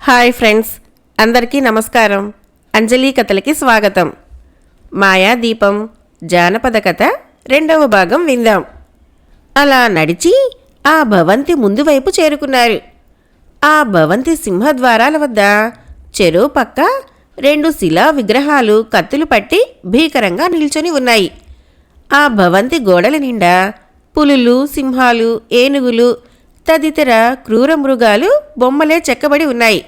Hi friends, అందరికీ నమస్కారం. అంజలి కథలకి స్వాగతం. మాయాదీపం జానపద కథ రెండవ భాగం విందాం. అలా నడిచి ఆ భవంతి ముందు వైపు చేరుకున్నారు. ఆ భవంతి సింహద్వారాల వద్ద చెరో పక్క రెండు శిలా విగ్రహాలు కత్తులు పట్టి భీకరంగా నిల్చొని ఉన్నాయి. ఆ భవంతి గోడల నిండా పులులు, సింహాలు, ఏనుగులు తదితర క్రూర మృగాలు బొమ్మలే చెక్కబడి ఉన్నాయి.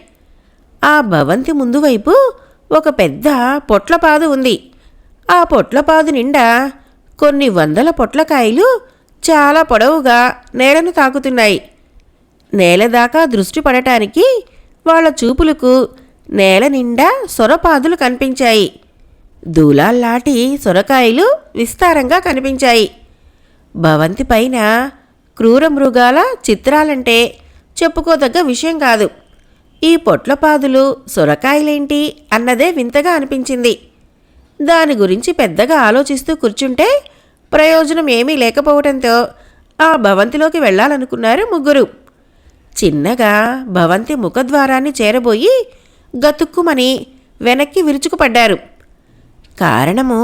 ఆ భవంతి ముందు వైపు ఒక పెద్ద పొట్లపాదు ఉంది. ఆ పొట్లపాదు నిండా కొన్ని వందల పొట్లకాయలు చాలా పొడవుగా నేలను తాకుతున్నాయి. నేలదాకా దృష్టి పడటానికి వాళ్ళ చూపులకు నేల నిండా సొరపాదులు కనిపించాయి. దూలాల్లాటి సొరకాయలు విస్తారంగా కనిపించాయి. భవంతి పైన క్రూర మృగాల చిత్రాలంటే చెప్పుకోదగ్గ విషయం కాదు. ఈ పొట్లపాదులు సొరకాయలేంటి అన్నదే వింతగా అనిపించింది. దాని గురించి పెద్దగా ఆలోచిస్తూ కూర్చుంటే ప్రయోజనం ఏమీ లేకపోవడంతో ఆ భవంతిలోకి వెళ్ళాలనుకున్నారు ముగ్గురు. చిన్నగా భవంతి ముఖద్వారాన్ని చేరబోయి గతుక్కుమని వెనక్కి విరుచుకుపడ్డారు. కారణము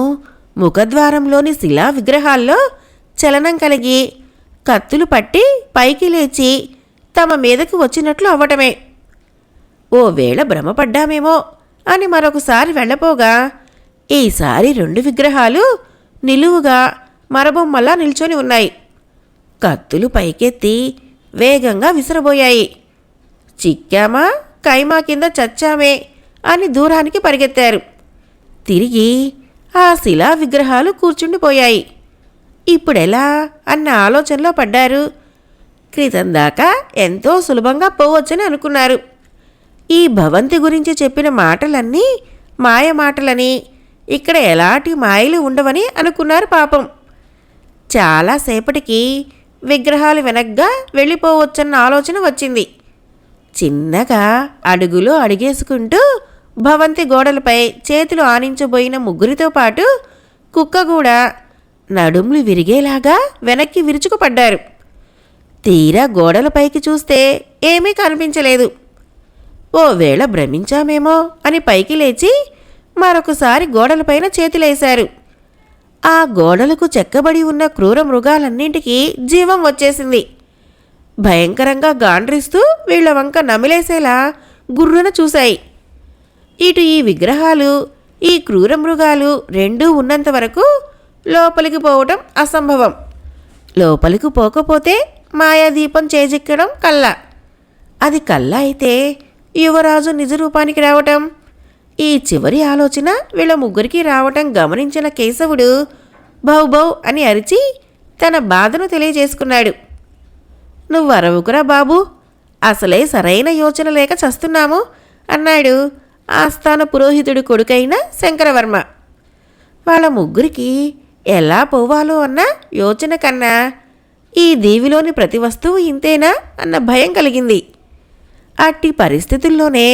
ముఖద్వారంలోని శిలా విగ్రహాల్లో చలనం కలిగి కత్తులు పట్టి పైకి లేచి తమ మీదకు వచ్చినట్లు అవ్వటమే. ఓ వేళ భ్రమపడ్డామేమో అని మరొకసారి వెళ్ళపోగా ఈసారి రెండు విగ్రహాలు నిలువుగా మరబొమ్మలా నిల్చొని ఉన్నాయి. కత్తులు పైకెత్తి వేగంగా విసిరబోయాయి. చిక్కామా కైమా కింద చచ్చామే అని దూరానికి పరిగెత్తారు. తిరిగి ఆ శిలా విగ్రహాలు కూర్చుండిపోయాయి. ఇప్పుడెలా అన్న ఆలోచనలో పడ్డారు. క్రితం దాకా ఎంతో సులభంగా పోవచ్చని అనుకున్నారు. ఈ భవంతి గురించి చెప్పిన మాటలన్నీ మాయ మాటలని, ఇక్కడ ఎలాంటి మాయలు ఉండవని అనుకున్నారు పాపం. చాలాసేపటికి విగ్రహాలు వెనగ్గా వెళ్ళిపోవచ్చన్న ఆలోచన వచ్చింది. చిన్నగా అడుగులో అడిగేసుకుంటూ భవంతి గోడలపై చేతులు ఆనించబోయిన ముగ్గురితో పాటు కుక్క కూడా నడుములు విరిగేలాగా వెనక్కి విరుచుకుపడ్డారు. తీరా గోడలపైకి చూస్తే ఏమీ కనిపించలేదు. ఓ వేళ భ్రమించామేమో అని పైకి లేచి మరొకసారి గోడలపైన చేతులేశారు. ఆ గోడలకు చెక్కబడి ఉన్న క్రూర మృగాలన్నింటికీ జీవం వచ్చేసింది. భయంకరంగా గాండ్రిస్తూ వీళ్ల వంక నమిలేసేలా గుర్రున చూశాయి. ఇటు ఈ విగ్రహాలు, ఈ క్రూర మృగాలు రెండూ ఉన్నంత వరకు లోపలికి పోవటం అసంభవం. లోపలికి పోకపోతే మాయాదీపం చేజిక్కడం కల్ల. అది కల్ల అయితే యువరాజు నిజరూపానికి రావటం. ఈ చివరి ఆలోచన వీళ్ళ ముగ్గురికి రావటం గమనించిన కేశవుడు బౌ బౌ అని అరిచి తన బాధను తెలియజేసుకున్నాడు. నువ్వు అరవుకురా బాబు, అసలే సరైన యోచన లేక చస్తున్నాము అన్నాడు ఆస్థాన పురోహితుడి కొడుకైన శంకరవర్మ. వాళ్ళ ముగ్గురికి ఎలా పోవాలో అన్న యోచన కన్నా ఈ దీవిలోని ప్రతి వస్తువు ఇంతేనా అన్న భయం కలిగింది. అట్టి పరిస్థితుల్లోనే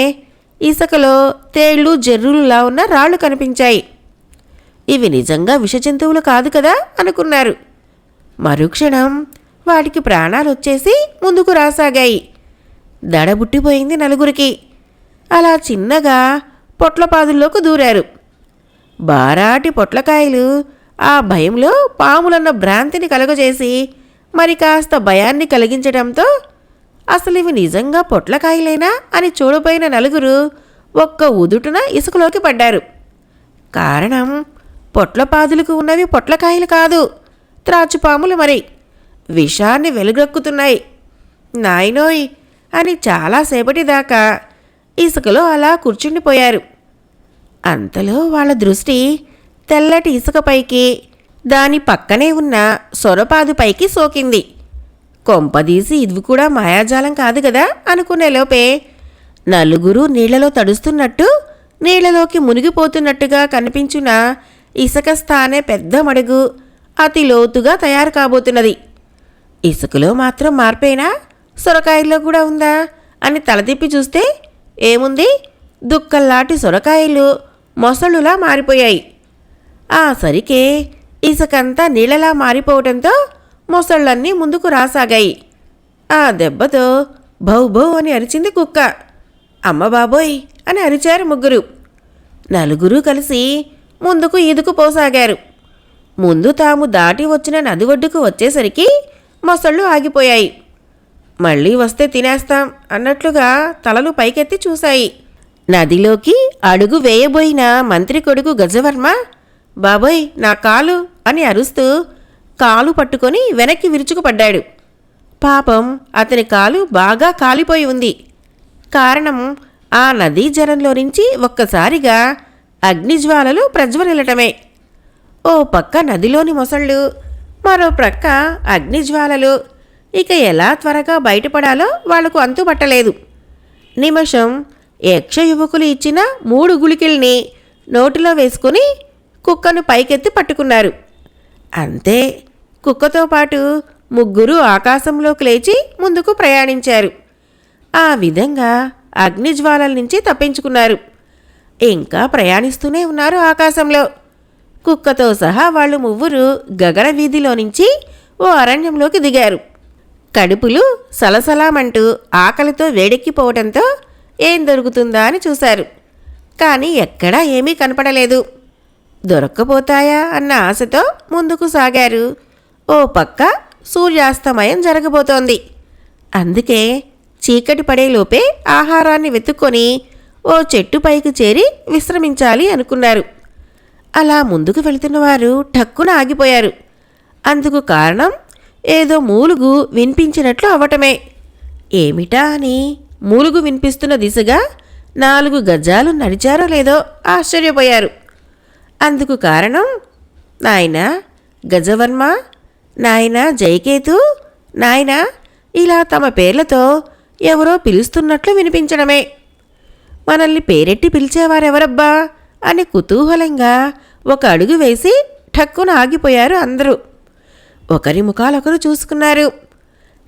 ఇసుకలో తేళ్లు, జర్రులులా ఉన్న రాళ్లు కనిపించాయి. ఇవి నిజంగా విషజంతువులు కాదు కదా అనుకున్నారు. మరుక్షణం వాటికి ప్రాణాలొచ్చేసి ముందుకు రాసాగాయి. దడబుట్టిపోయింది నలుగురికి. అలా చిన్నగా పొట్లపాదుల్లోకి దూరారు. బారాటి పొట్లకాయలు ఆ భయంలో పాములన్న భ్రాంతిని కలుగజేసి మరి కాస్త భయాన్ని కలిగించడంతో అసలు ఇవి నిజంగా పొట్లకాయలేనా అని చూడబోయిన నలుగురు ఒక్క ఉదుటున ఇసుకలోకి పడ్డారు. కారణం పొట్లపాదులకు ఉన్నవి పొట్లకాయలు కాదు, త్రాచుపాములు. మరి విషాన్ని వెలుగక్కుతున్నాయి. నాయనోయ్ అని చాలాసేపటి దాకా ఇసుకలో అలా కూర్చుండిపోయారు. అంతలో వాళ్ళ దృష్టి తెల్లటి ఇసుకపైకి, దాని పక్కనే ఉన్న సొరపాదుపైకి సోకింది. కొంపదీసి ఇది కూడా మాయాజాలం కాదు కదా అనుకునే లోపే నలుగురు నీళ్లలో తడుస్తున్నట్టు, నీళ్లలోకి మునిగిపోతున్నట్టుగా కనిపించిన ఇసుక స్థానే పెద్ద మడుగు అతి లోతుగా తయారు కాబోతున్నది. ఇసుకలో మాత్రం మార్పేనా, సొరకాయల్లో కూడా ఉందా అని తలదిప్పి చూస్తే ఏముంది, దుక్కల్లాంటి సొరకాయలు మొసళ్ళులా మారిపోయాయి. ఆ సరికే ఇసుకంతా నీళ్ళలా మారిపోవడంతో మొసళ్ళన్నీ ముందుకు రాసాగాయి. ఆ దెబ్బతో భౌ భౌ అని అరిచింది కుక్క. అమ్మ బాబోయ్ అని అరిచారు ముగ్గురు. నలుగురు కలిసి ముందుకు ఈదుకుపోసాగారు. ముందు తాము దాటి వచ్చిన నది ఒడ్డుకు వచ్చేసరికి మొసళ్ళు ఆగిపోయాయి. మళ్ళీ వస్తే తినేస్తాం అన్నట్లుగా తలలు పైకెత్తి చూశాయి. నదిలోకి అడుగు వేయబోయిన మంత్రి కొడుకు గజవర్మ బాబోయ్ నా కాలు అని అరుస్తూ కాలు పట్టుకొని వెనక్కి విరుచుకుపడ్డాడు. పాపం అతని కాలు బాగా కాలిపోయి ఉంది. కారణం ఆ నదీ జలంలో నుంచి ఒక్కసారిగా అగ్నిజ్వాలలు ప్రజ్వరిల్లటమే. ఓ పక్క నదిలోని మొసళ్ళు, మరో ప్రక్క అగ్నిజ్వాలలు. ఇక ఎలా త్వరగా బయటపడాలో వాళ్లకు అంతుపట్టలేదు. నిమిషం యక్ష యువకులు ఇచ్చిన 3 గుళికల్ని నోటిలో వేసుకుని కుక్కను పైకెత్తి పట్టుకున్నారు. అంతే, కుక్కతో పాటు ముగ్గురు ఆకాశంలోకి లేచి ముందుకు ప్రయాణించారు. ఆ విధంగా అగ్నిజ్వాలల నుంచి తప్పించుకున్నారు. ఇంకా ప్రయాణిస్తూనే ఉన్నారు ఆకాశంలో. కుక్కతో సహా వాళ్ళు ముగ్గురు గగన వీధిలో నుంచి ఓ అరణ్యంలోకి దిగారు. కడుపులు సలసలామంటూ ఆకలితో వేడెక్కిపోవడంతో ఏం దొరుకుతుందా అని చూశారు. కానీ ఎక్కడా ఏమీ కనపడలేదు. దొరక్కపోతాయా అన్న ఆశతో ముందుకు సాగారు. ఓ పక్క సూర్యాస్తమయం జరగబోతోంది. అందుకే చీకటి పడేలోపే ఆహారాన్ని వెతుక్కొని ఓ చెట్టు పైకి చేరి విశ్రమించాలి అనుకున్నారు. అలా ముందుకు వెళుతున్నవారు ఠక్కున ఆగిపోయారు. అందుకు కారణం ఏదో మూలుగు వినిపించినట్లు అవటమే. ఏమిటా అని మూలుగు వినిపిస్తున్న దిశగా 4 గజాలు నడిచారో లేదో ఆశ్చర్యపోయారు. అందుకు కారణం నాయనా గజవర్మ, నాయనా జయకేతు, నాయనా ఇలా తమ పేర్లతో ఎవరో పిలుస్తున్నట్లు వినిపించడమే. మనల్ని పేరెట్టి పిలిచేవారెవరబ్బా అని కుతూహలంగా ఒక అడుగు వేసి ఠక్కున ఆగిపోయారు అందరూ. ఒకరి ముఖాలొకరు చూసుకున్నారు.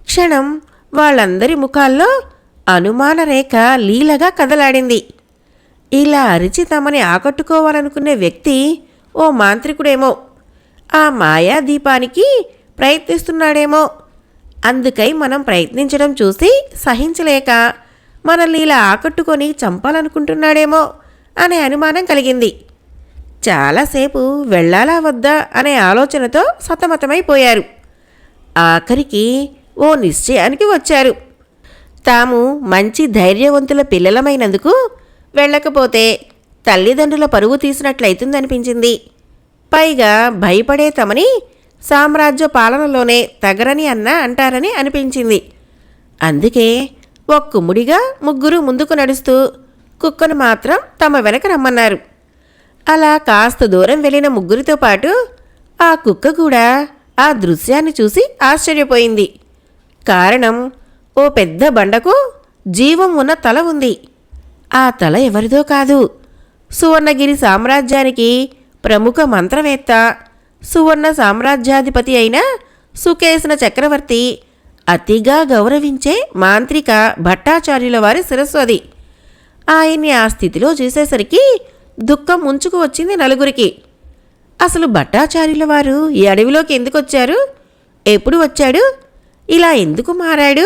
క్షణం వాళ్ళందరి ముఖాల్లో అనుమాన రేఖ లీలగా కదలాడింది. ఇలా అరిచి తమని ఆకట్టుకోవాలనుకునే వ్యక్తి ఓ మాంత్రికుడేమో, ఆ మాయా దీపానికి ప్రయత్నిస్తున్నాడేమో. అందుకై మనం ప్రయత్నించడం చూసి సహించలేక మనల్ని ఇలా ఆకట్టుకొని చంపాలనుకుంటున్నాడేమో అనే అనుమానం కలిగింది. చాలాసేపు వెళ్ళాలా వద్దా అనే ఆలోచనతో సతమతమైపోయారు. ఆఖరికి ఓ నిశ్చయానికి వచ్చారు. తాము మంచి ధైర్యవంతుల పిల్లలమైనందుకు వెళ్ళకపోతే తల్లిదండ్రుల పరువు తీసినట్లయితుందనిపించింది. పైగా భయపడే తమని సామ్రాజ్య పాలనలోనే తగరని అన్న అంటారని అనిపించింది. అందుకే ఒక్కుముడిగా ముగ్గురు ముందుకు నడుస్తూ కుక్కను మాత్రం తమ వెనక రమ్మన్నారు. అలా కాస్త దూరం వెళ్ళిన ముగ్గురితో పాటు ఆ కుక్క కూడా ఆ దృశ్యాన్ని చూసి ఆశ్చర్యపోయింది. కారణం ఓ పెద్ద బండకు జీవం ఉన్న తల ఉంది. ఆ తల ఎవరిదో కాదు, సువర్ణగిరి సామ్రాజ్యానికి ప్రముఖ మంత్రవేత్త, సువర్ణ సామ్రాజ్యాధిపతి అయిన సుకేశన చక్రవర్తి అతిగా గౌరవించే మాంత్రిక భట్టాచార్యుల వారి శిరస్సు అది. ఆయన్ని ఆ స్థితిలో చూసేసరికి దుఃఖం ముంచుకు వచ్చింది నలుగురికి. అసలు భట్టాచార్యుల వారు ఈ అడవిలోకి ఎందుకు వచ్చారు? ఎప్పుడు వచ్చాడు? ఇలా ఎందుకు మారాడు?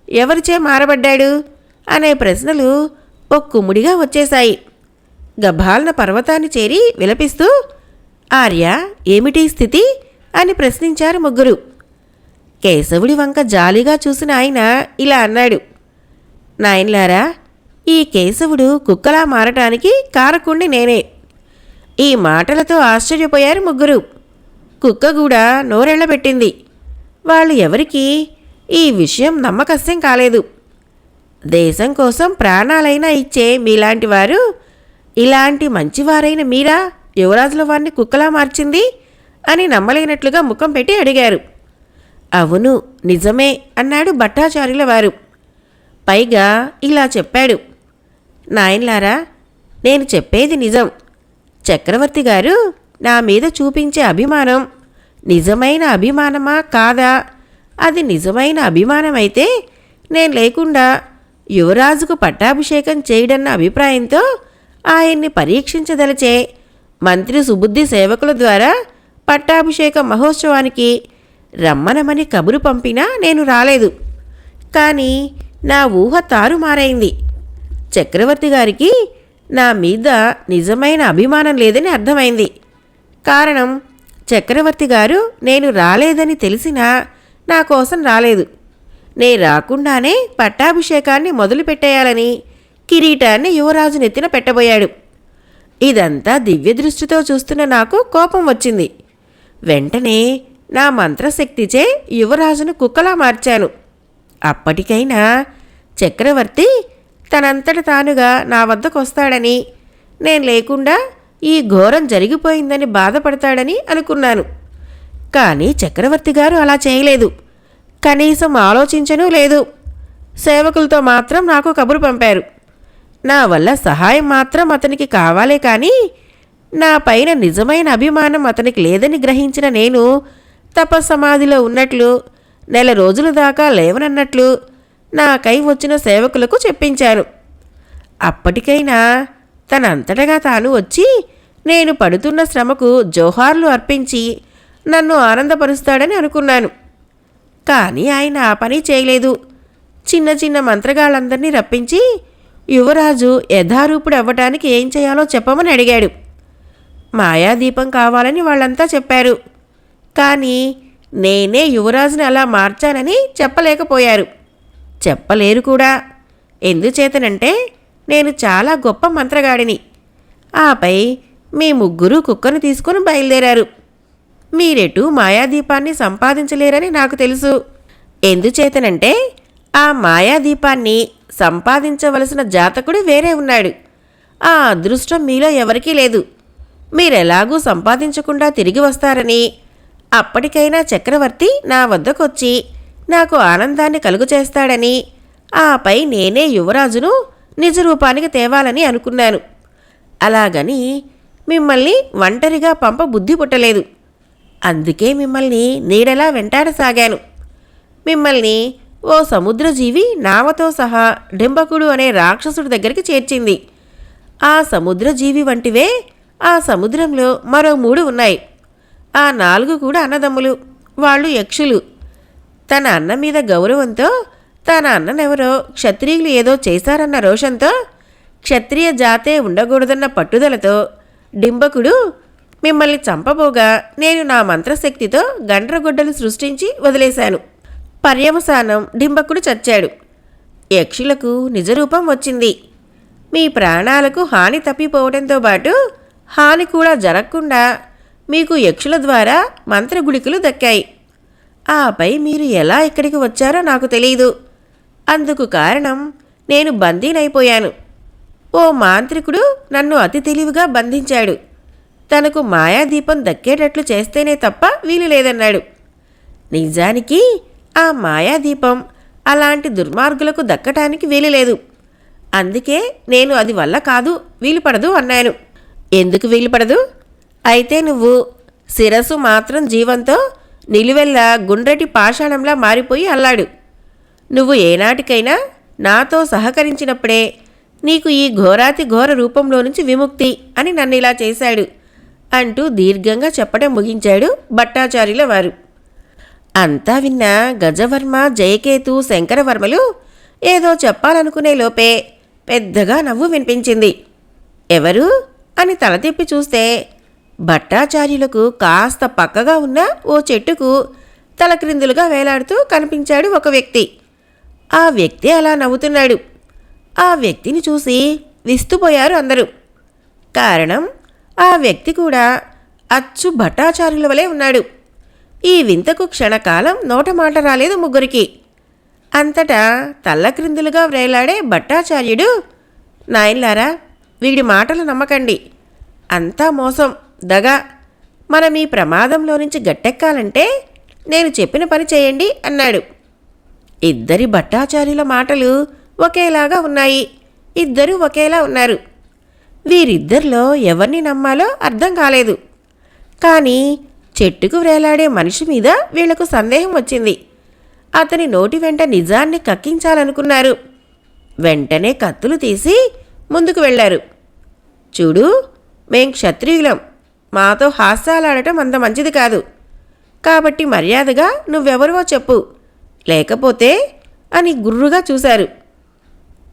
ఎవరిచే మారబడ్డాడు? అనే ప్రశ్నలు ఒక్కుముడిగా వచ్చేశాయి. గభాలన పర్వతాన్ని చేరి విలపిస్తూ ఆర్య ఏమిటి స్థితి అని ప్రశ్నించారు ముగ్గురు. కేశవుడి వంక జాలిగా చూసిన ఆయన ఇలా అన్నాడు, నాయన్లారా, ఈ కేశవుడు కుక్కలా మారటానికి కారకుణ్ణి నేనే. ఈ మాటలతో ఆశ్చర్యపోయారు ముగ్గురు. కుక్క కూడా నోరెళ్లబెట్టింది. వాళ్ళు ఎవరికీ ఈ విషయం నమ్మకస్యం కాలేదు. దేశం కోసం ప్రాణాలైనా ఇచ్చే మీలాంటి వారు, ఇలాంటి మంచివారైన మీరా యువరాజుల వారిని కుక్కలా మార్చింది అని నమ్మలేనట్లుగా ముఖం పెట్టి అడిగారు. అవును నిజమే అన్నాడు భట్టాచార్యుల వారు. పైగా ఇలా చెప్పాడు, నాయన్లారా, నేను చెప్పేది నిజం. చక్రవర్తి గారు నా మీద చూపించే అభిమానం నిజమైన అభిమానమా కాదా? అది నిజమైన అభిమానమైతే నేను లేకుండా యువరాజుకు పట్టాభిషేకం చేయడన్న అభిప్రాయంతో ఆయన్ని పరీక్షించదలిచే మంత్రి సుబుద్ధి సేవకుల ద్వారా పట్టాభిషేక మహోత్సవానికి రమ్మనమని కబురు పంపినా నేను రాలేదు. కానీ నా ఊహ తారుమారైంది. చక్రవర్తి గారికి నా మీద నిజమైన అభిమానం లేదని అర్థమైంది. కారణం, చక్రవర్తి గారు నేను రాలేదని తెలిసినా నా కోసం రాలేదు. నే రాకుండానే పట్టాభిషేకాన్ని మొదలుపెట్టేయాలని కిరీటాన్ని యువరాజు నెత్తిన పెట్టబోయాడు. ఇదంతా దివ్యదృష్టితో చూస్తున్న నాకు కోపం వచ్చింది. వెంటనే నా మంత్రశక్తిచే యువరాజును కుక్కలా మార్చాను. అప్పటికైనా చక్రవర్తి తనంతట తానుగా నా వద్దకొస్తాడని, నేను లేకుండా ఈ ఘోరం జరిగిపోయిందని బాధపడతాడని అనుకున్నాను. కానీ చక్రవర్తి గారు అలా చేయలేదు. కనీసం ఆలోచించనూ లేదు. సేవకులతో మాత్రం నాకు కబురు పంపారు. నా వల్ల సహాయం మాత్రం అతనికి కావాలే కానీ నా పైన నిజమైన అభిమానం అతనికి లేదని గ్రహించిన నేను తపస్సమాధిలో ఉన్నట్లు, నెల రోజుల దాకా లేవనన్నట్లు నాకై వచ్చిన సేవకులకు చెప్పించాను. అప్పటికైనా తనంతటగా తాను వచ్చి నేను పడుతున్న శ్రమకు జోహార్లు అర్పించి నన్ను ఆనందపరుస్తాడని అనుకున్నాను. కానీ ఆయన ఆ పని చేయలేదు. చిన్న చిన్న మంత్రగాళ్ళందరినీ రప్పించి యువరాజు యథారూపుడు అవ్వటానికి ఏం చేయాలో చెప్పమని అడిగాడు. మాయాదీపం కావాలని వాళ్ళంతా చెప్పారు. కానీ నేనే యువరాజుని అలా మార్చానని చెప్పలేకపోయారు. చెప్పలేరు కూడా. ఎందుచేతనంటే నేను చాలా గొప్ప మంత్రగాడిని. ఆపై మీ ముగ్గురు కుక్కను తీసుకుని బయలుదేరారు. మీరెటూ మాయాదీపాన్ని సంపాదించలేరని నాకు తెలుసు. ఎందుచేతనంటే ఆ మాయాదీపాన్ని సంపాదించవలసిన జాతకుడు వేరే ఉన్నాడు. ఆ అదృష్టం మీలో ఎవరికీ లేదు. మీరెలాగూ సంపాదించకుండా తిరిగి వస్తారని, అప్పటికైనా చక్రవర్తి నా వద్దకొచ్చి నాకు ఆనందాన్ని కలుగు చేస్తాడని, ఆపై నేనే యువరాజును నిజరూపానికి తేవాలని అనుకున్నాను. అలాగని మిమ్మల్ని ఒంటరిగా పంప బుద్ధి పుట్టలేదు. అందుకే మిమ్మల్ని నీడలా వెంటాడసాగాను. మిమ్మల్ని ఓ సముద్రజీవి నావతో సహా డింబకుడు అనే రాక్షసుడి దగ్గరికి చేర్చింది. ఆ సముద్రజీవి వంటివే ఆ సముద్రంలో మరో 3 ఉన్నాయి. ఆ 4 కూడా అన్నదమ్ములు. వాళ్ళు యక్షులు. తన అన్న మీద గౌరవంతో, తన అన్ననెవరో క్షత్రియులు ఏదో చేశారన్న రోషంతో, క్షత్రియ జాతే ఉండకూడదన్న పట్టుదలతో డింబకుడు మిమ్మల్ని చంపబోగా నేను నా మంత్రశక్తితో గండ్రగొడ్డలు సృష్టించి వదిలేశాను. పర్యవసానం డింబకుడు చచ్చాడు. యక్షులకు నిజరూపం వచ్చింది. మీ ప్రాణాలకు హాని తప్పిపోవడంతో పాటు హాని కూడా జరగకుండా మీకు యక్షుల ద్వారా మంత్రగుళికలు దక్కాయి. ఆపై మీరు ఎలా ఇక్కడికి వచ్చారో నాకు తెలియదు. అందుకు కారణం నేను బందీనైపోయాను. ఓ మాంత్రికుడు నన్ను అతి తెలివిగా బంధించాడు. తనకు మాయాదీపం దక్కేటట్లు చేస్తేనే తప్ప వీలు లేదన్నాడు. నిజానికి ఆ మాయాదీపం అలాంటి దుర్మార్గులకు దక్కటానికి వీలులేదు. అందుకే నేను అది వల్ల కాదు, వీలుపడదు అన్నాను. ఎందుకు వీలుపడదు? అయితే నువ్వు శిరస్సు మాత్రం జీవంతో నిలువెల్లా గుండ్రటి పాషాణంలా మారిపోయి అల్లాడు. నువ్వు ఏనాటికైనా నాతో సహకరించినప్పుడే నీకు ఈ ఘోరాతి ఘోర రూపంలో నుంచి విముక్తి అని నన్ను ఇలా చేశాడు అంటూ దీర్ఘంగా చెప్పడం ముగించాడు భట్టాచార్యుల వారు. అంతా విన్న గజవర్మ, జయకేతు, శంకరవర్మలు ఏదో చెప్పాలనుకునే లోపే పెద్దగా నవ్వు వినిపించింది. ఎవరు అని తల తిప్పి చూస్తే భట్టాచార్యులకు కాస్త పక్కగా ఉన్న ఓ చెట్టుకు తలక్రిందులుగా వేలాడుతూ కనిపించాడు ఒక వ్యక్తి. ఆ వ్యక్తి అలా నవ్వుతున్నాడు. ఆ వ్యక్తిని చూసి విస్తుపోయారు అందరూ. కారణం, ఆ వ్యక్తి కూడా అచ్చు భట్టాచార్యుల వలె ఉన్నాడు. ఈ వింతకు క్షణకాలం నోటమాట రాలేదు ముగ్గురికి. అంతటా తల్లక్రిందులుగా వ్రేలాడే భట్టాచార్యుడు, నాయన్లారా, వీడి మాటలు నమ్మకండి. అంతా మోసం, దగ. మనం ఈ ప్రమాదంలో నుంచి గట్టెక్కాలంటే నేను చెప్పిన పని చేయండి అన్నాడు. ఇద్దరి భట్టాచార్యుల మాటలు ఒకేలాగా ఉన్నాయి. ఇద్దరూ ఒకేలా ఉన్నారు. వీరిద్దరిలో ఎవరిని నమ్మాలో అర్థం కాలేదు. కానీ చెట్టుకు వ్రేలాడే మనిషి మీద వీళ్లకు సందేహం వచ్చింది. అతని నోటి వెంట నిజాన్ని కక్కించాలనుకున్నారు. వెంటనే కత్తులు తీసి ముందుకు వెళ్లారు. చూడు, మేం క్షత్రియులం. మాతో హాస్యాలాడటం అంత మంచిది కాదు. కాబట్టి మర్యాదగా నువ్వెవరివో చెప్పు, లేకపోతే అని గుర్రుగా చూశారు.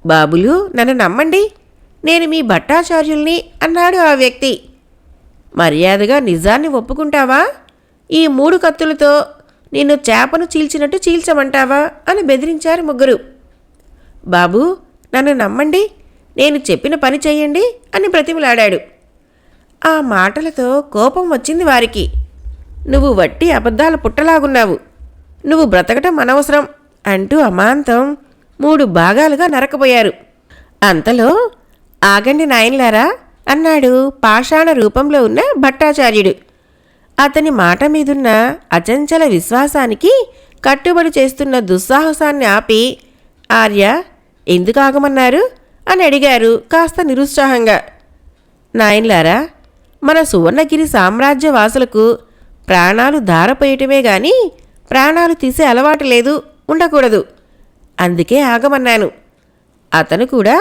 బాబులు, నన్ను నమ్మండి, నేను మీ భట్టాచార్యుల్ని అన్నాడు ఆ వ్యక్తి. మర్యాదగా నిజాన్ని ఒప్పుకుంటావా? ఈ 3 కత్తులతో నిన్ను చేపను చీల్చినట్టు చీల్చమంటావా అని బెదిరించారు ముగ్గురు. బాబూ, నన్ను నమ్మండి, నేను చెప్పిన పని చెయ్యండి అని బ్రతిమలాడాడు. ఆ మాటలతో కోపం వచ్చింది వారికి. నువ్వు వట్టి అబద్ధాల పుట్టలాగున్నావు, నువ్వు బ్రతకటం అనవసరం అంటూ అమాంతం 3 భాగాలుగా నరకబోయారు. అంతలో ఆగండి నాయనలారా అన్నాడు పాషాణ రూపంలో ఉన్న భట్టాచార్యుడు. అతని మాట మీదున్న అచంచల విశ్వాసానికి కట్టుబడి చేస్తున్న దుస్సాహసాన్ని ఆపి, ఆర్య, ఎందుకు ఆగమన్నారు అని అడిగారు కాస్త నిరుత్సాహంగా. నాయనలారా, మన సువర్ణగిరి సామ్రాజ్య వాసులకు ప్రాణాలు ధారపోయటమే గాని ప్రాణాలు తీసే అలవాటు లేదు, ఉండకూడదు. అందుకే ఆగమన్నాను. అతను కూడా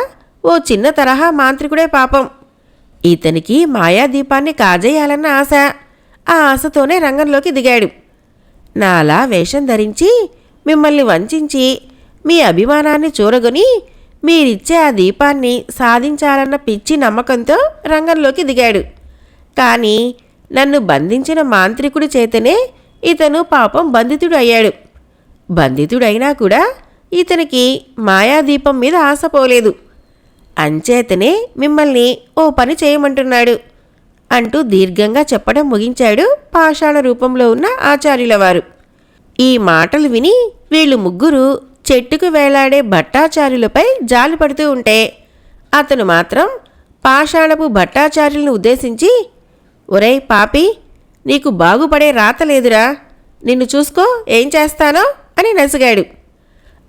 ఓ చిన్న తరహా మాంత్రికుడే పాపం. ఇతనికి మాయాదీపాన్ని కాజేయాలన్న ఆశ. ఆ ఆశతోనే రంగంలోకి దిగాడు. నాలా వేషం ధరించి మిమ్మల్ని వంచించి మీ అభిమానాన్ని చూరగొని మీరిచ్చే ఆ దీపాన్ని సాధించాలన్న పిచ్చి నమ్మకంతో రంగంలోకి దిగాడు. కానీ నన్ను బంధించిన మాంత్రికుడి చేతనే ఇతను పాపం బంధితుడు అయ్యాడు. బంధితుడైనా కూడా ఇతనికి మాయాదీపం మీద ఆశ పోలేదు. అంచేతనే మిమ్మల్ని ఓ పని చేయమంటున్నాడు అంటూ దీర్ఘంగా చెప్పడం ముగించాడు పాషాణ రూపంలో ఉన్న ఆచార్యుల వారు. ఈ మాటలు విని వీళ్ళు ముగ్గురు చెట్టుకు వేలాడే భట్టాచార్యులపై జాలి పడుతూ ఉంటే అతను మాత్రం పాషాణపు భట్టాచార్యులను ఉద్దేశించి, ఒరేయ్ పాపి, నీకు బాగుపడే రాత లేదురా, నిన్ను చూసుకో ఏం చేస్తానో అని నసిగాడు.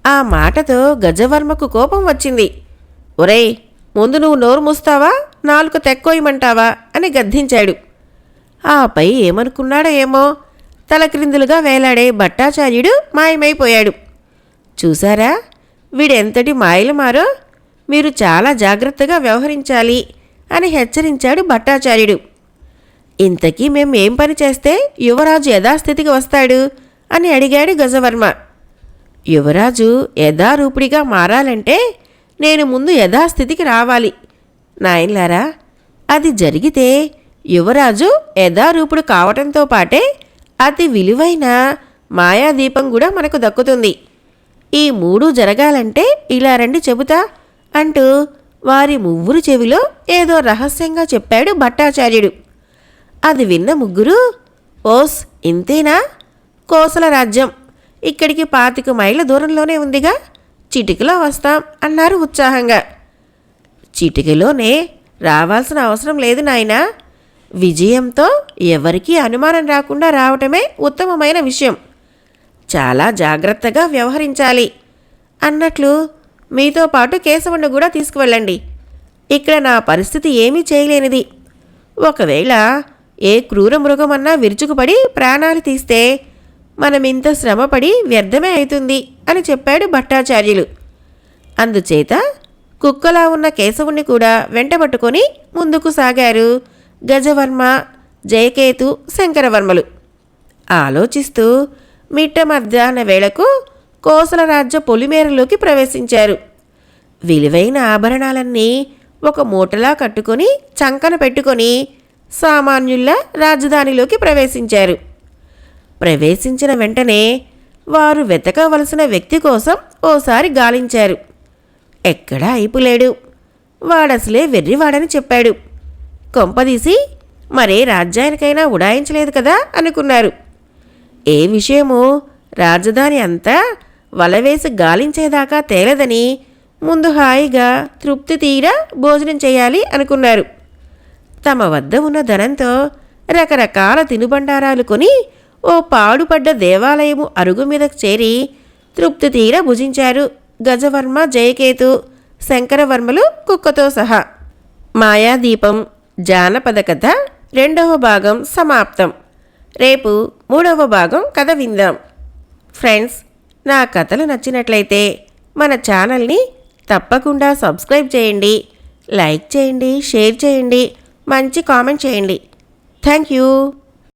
ఆ మాటతో గజవర్మకు కోపం వచ్చింది. ఒరేయ్, ముందు నువ్వు నోరు మూస్తావా, నాలుక తెక్కోయమంటావా అని గద్దించాడు. ఆపై ఏమనుకున్నాడో ఏమో, తలక్రిందులుగా వేలాడే భట్టాచార్యుడు మాయమైపోయాడు. చూశారా, వీడెంతటి మాయలుమారో, మీరు చాలా జాగ్రత్తగా వ్యవహరించాలి అని హెచ్చరించాడు భట్టాచార్యుడు. ఇంతకీ మేం ఏం పని చేస్తే యువరాజు యథాస్థితికి వస్తాడు అని అడిగాడు గజవర్మ. యువరాజు యథారూపుడిగా మారాలంటే నేను ముందు యథాస్థితికి రావాలి నాయనలారా. అది జరిగితే యువరాజు యథారూపుడు కావటంతో పాటే అతి విలువైన మాయాదీపం కూడా మనకు దక్కుతుంది. ఈ 3 జరగాలంటే ఇలా రండి చెబుతా అంటూ వారి ముగ్గురు చెవిలో ఏదో రహస్యంగా చెప్పాడు భట్టాచార్యుడు. అది విన్న ముగ్గురు, ఓస్ ఇంతేనా? కోసల రాజ్యం ఇక్కడికి 25 మైళ్ళ దూరంలోనే ఉందిగా, చిటికలో వస్తాం అన్నారు ఉత్సాహంగా. చిటికలోనే రావాల్సిన అవసరం లేదు నాయనా. విజయంతో ఎవరికీ అనుమానం రాకుండా రావటమే ఉత్తమమైన విషయం. చాలా జాగ్రత్తగా వ్యవహరించాలి. అన్నట్లు మీతో పాటు కేశవుణ్ణి కూడా తీసుకువెళ్ళండి. ఇక్కడ నా పరిస్థితి ఏమీ చేయలేనిది. ఒకవేళ ఏ క్రూర మృగమన్నా విరుచుకుపడి ప్రాణాలు తీస్తే మనమింత శ్రమపడి వ్యర్థమే అవుతుంది అని చెప్పాడు భట్టాచార్యులు. అందుచేత కుక్కలా ఉన్న కేశవుణ్ణి కూడా వెంటబట్టుకొని ముందుకు సాగారు గజవర్మ, జయకేతు, శంకరవర్మలు. ఆలోచిస్తూ మిట్ట మధ్యాహ్న వేళకు కోసల రాజ్య పొలిమేరలోకి ప్రవేశించారు. విలువైన ఆభరణాలన్నీ ఒక మూటలా కట్టుకొని చంకన పెట్టుకొని సామాన్యుల్లా రాజధానిలోకి ప్రవేశించారు. ప్రవేశించిన వెంటనే వారు వెతకవలసిన వ్యక్తి కోసం ఓసారి గాలించారు. ఎక్కడా అయిపులేడు. వాడసలే వెర్రివాడని చెప్పాడు. కొంపదీసి మరే రాజ్యానికైనా ఉడాయించలేదు కదా అనుకున్నారు. ఏ విషయమో రాజధాని అంతా వలవేసి గాలించేదాకా తేలదని ముందు హాయిగా తృప్తి తీరా భోజనం చేయాలి అనుకున్నారు. తమ వద్ద ఉన్న ధనంతో రకరకాల తినుబండారాలు కొని ఓ పాడుపడ్డ దేవాలయము అరుగు మీదకు చేరి తృప్తి తీరా భుజించారు గజవర్మ, జయకేతు, శంకరవర్మలు కుక్కతో సహా. మాయాదీపం జానపద కథ 2వ భాగం సమాప్తం. రేపు 3వ భాగం కథ విందాం. ఫ్రెండ్స్, నా కథలు నచ్చినట్లయితే మన ఛానల్ని తప్పకుండా సబ్స్క్రైబ్ చేయండి, లైక్ చేయండి, షేర్ చేయండి, మంచి కామెంట్ చేయండి. Thank you.